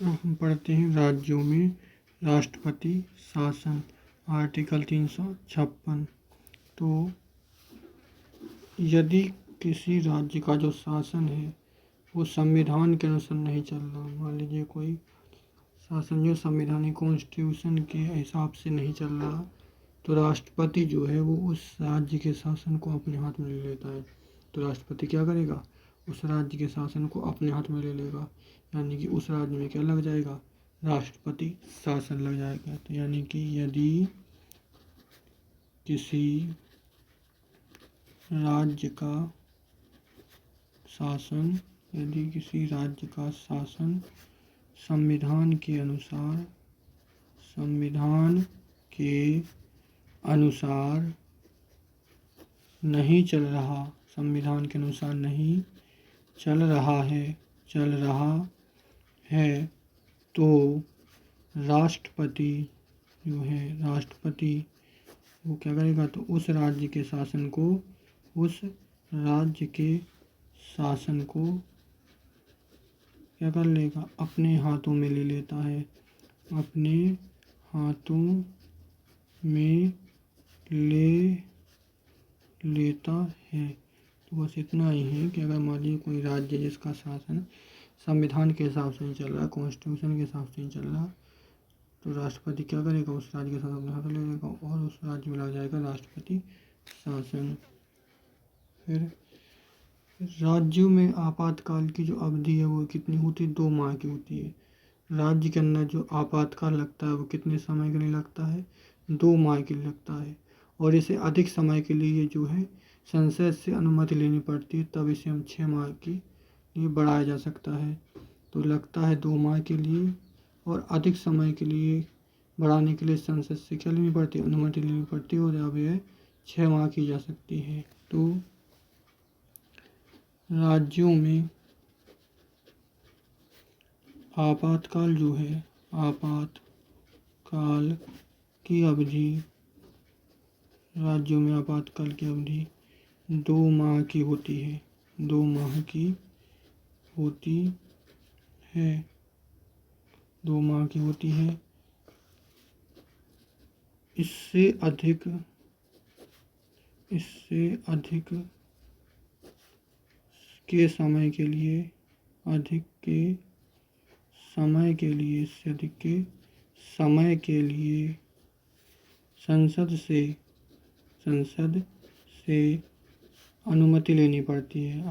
अब हम पढ़ते हैं राज्यों में राष्ट्रपति शासन, आर्टिकल 356। तो यदि किसी राज्य का जो शासन है वो संविधान के अनुसार नहीं चल रहा, मान लीजिए कोई शासन जो संविधानिक कॉन्स्टिट्यूशन के हिसाब से नहीं चल रहा, तो राष्ट्रपति जो है वो उस राज्य के शासन को अपने हाथ में ले लेता है। तो राष्ट्रपति क्या करेगा, उस राज्य के शासन को अपने हाथ में ले लेगा, यानी कि उस राज्य में क्या लग जाएगा, राष्ट्रपति शासन लग जाएगा। तो यानी कि यदि किसी राज्य का शासन संविधान के अनुसार नहीं चल रहा, संविधान के अनुसार नहीं चल रहा है, तो राष्ट्रपति वो क्या करेगा, तो उस राज्य के शासन को क्या कर लेगा, अपने हाथों में ले लेता है, अपने हाथों में ले लेता है। तो बस इतना ही है कि अगर मान लीजिए कोई राज्य जिसका शासन संविधान के हिसाब से नहीं चल रहा, कॉन्स्टिट्यूशन के हिसाब से नहीं चल रहा, तो राष्ट्रपति क्या करेगा, उस राज्य के शासन अपने हाथों ले लेगा और उस राज्य में लग जाएगा राष्ट्रपति शासन। फिर राज्यों में आपातकाल की जो अवधि है वो कितनी होती है, 2 माह की होती है। राज्य के अंदर जो आपातकाल लगता है वो कितने समय के लिए लगता है, 2 माह के लिए लगता है। और इसे अधिक समय के लिए जो है संसद से अनुमति लेनी पड़ती है, तब इसे हम 6 माह के लिए बढ़ाया जा सकता है। तो लगता है 2 माह के लिए, और अधिक समय के लिए बढ़ाने के लिए संसद से क्या लेनी पड़ती है, अनुमति लेनी पड़ती है, और अब यह 6 माह की जा सकती है। तो राज्यों में आपातकाल जो है, आपातकाल की अवधि 2 माह की होती है, 2 माह की होती है, 2 माह की होती है। इससे अधिक के समय के लिए संसद से अनुमति लेनी पड़ती है,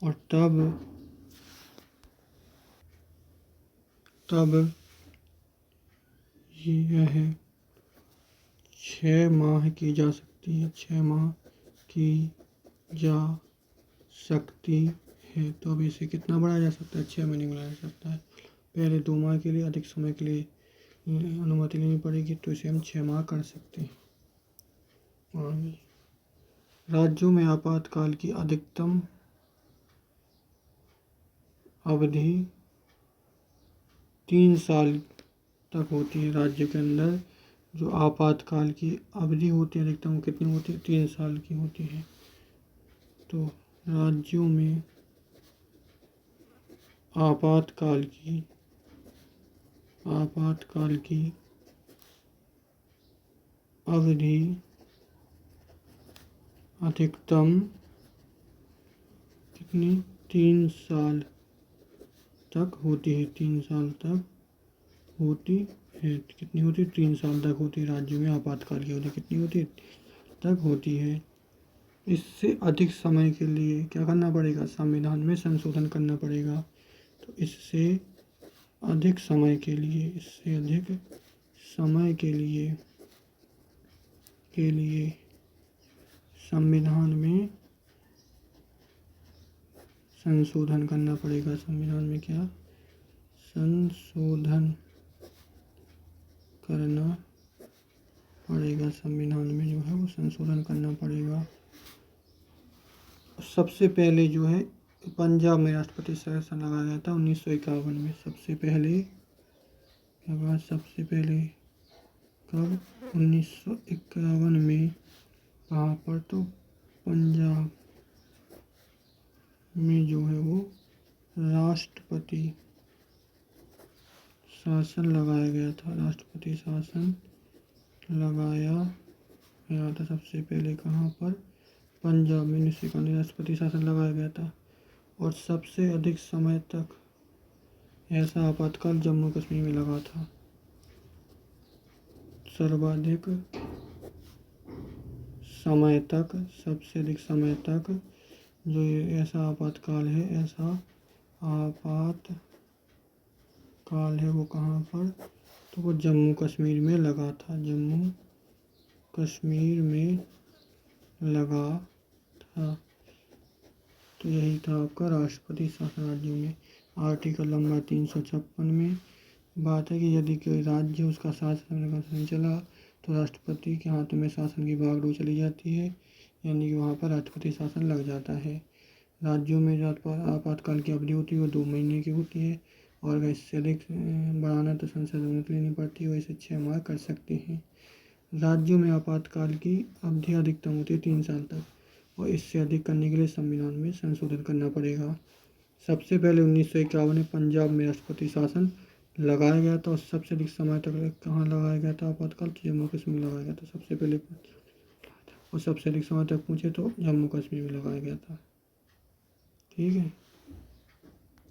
और तब यह 6 माह की जा सकती है, 6 माह की जा सकती है। तो अब इसे कितना बढ़ाया जा सकता है, 6 महीने बढ़ाया जा सकता है। पहले 2 माह के लिए अधिक समय के लिए अनुमति लेनी पड़ेगी, तो इसे हम 6 माह कर सकते हैं। और राज्यों में आपातकाल की अधिकतम अवधि 3 साल तक होती है। राज्य के अंदर जो आपातकाल की अवधि होती है अधिकतम कितनी होती है, 3 साल की होती है। तो राज्यों में आपातकाल की अवधि अधिकतम कितनी, 3 साल तक होती है, 3 साल तक होती है। कितनी होती है, 3 साल तक होती है। राज्यों में आपातकाल की अवधि कितनी होती है, तक होती है। इससे अधिक समय के लिए क्या करना पड़ेगा, संविधान में संशोधन करना पड़ेगा। तो इससे अधिक समय के लिए संविधान में संशोधन करना पड़ेगा। संविधान में क्या संशोधन करना पड़ेगा, संविधान में जो है वो संशोधन करना पड़ेगा। सबसे पहले जो है पंजाब में राष्ट्रपति शासन लगाया गया था 1951 में। सबसे पहले कब, 1951 में। कहाँ पर, तो पंजाब में जो है वो राष्ट्रपति शासन लगाया गया था। राष्ट्रपति शासन लगाया गया था सबसे पहले कहाँ पर? पंजाब में 1991 में राष्ट्रपति शासन लगाया गया था। और सबसे अधिक समय तक ऐसा आपातकाल जम्मू कश्मीर में लगा था। सर्वाधिक समय तक, सबसे अधिक समय तक जो ये ऐसा आपातकाल है, ऐसा आपातकाल है वो कहाँ पर? तो वो जम्मू कश्मीर में लगा था। जम्मू कश्मीर में लगा था। तो यही था आपका राष्ट्रपति शासन राज्यों में। आर्टिकल नंबर 356 में बात है कि यदि कोई राज्य उसका शासन नहीं चला तो राष्ट्रपति के हाथों में शासन की बागडोर चली जाती है, यानी कि वहाँ पर राष्ट्रपति शासन लग जाता है। राज्यों में जो आपातकाल की अवधि होती है वो 2 महीने की होती है, और अगर इससे अधिक बढ़ाना तो संसद अनुमति लेनी पड़ती है, वैसे 6 माह कर सकते हैं। राज्यों में आपातकाल की अवधि अधिकतम होती है 3 साल तक, और इससे अधिक करने के लिए संविधान में संशोधन करना पड़ेगा। सबसे पहले 1951 में पंजाब में राष्ट्रपति शासन लगाया गया था, और सबसे अधिक समय तक कहाँ लगाया गया था आपातकाल? तो जम्मू कश्मीर में लगाया गया था सबसे पहले, और सबसे अधिक समय तक पूछे तो जम्मू कश्मीर में लगाया गया था। ठीक है।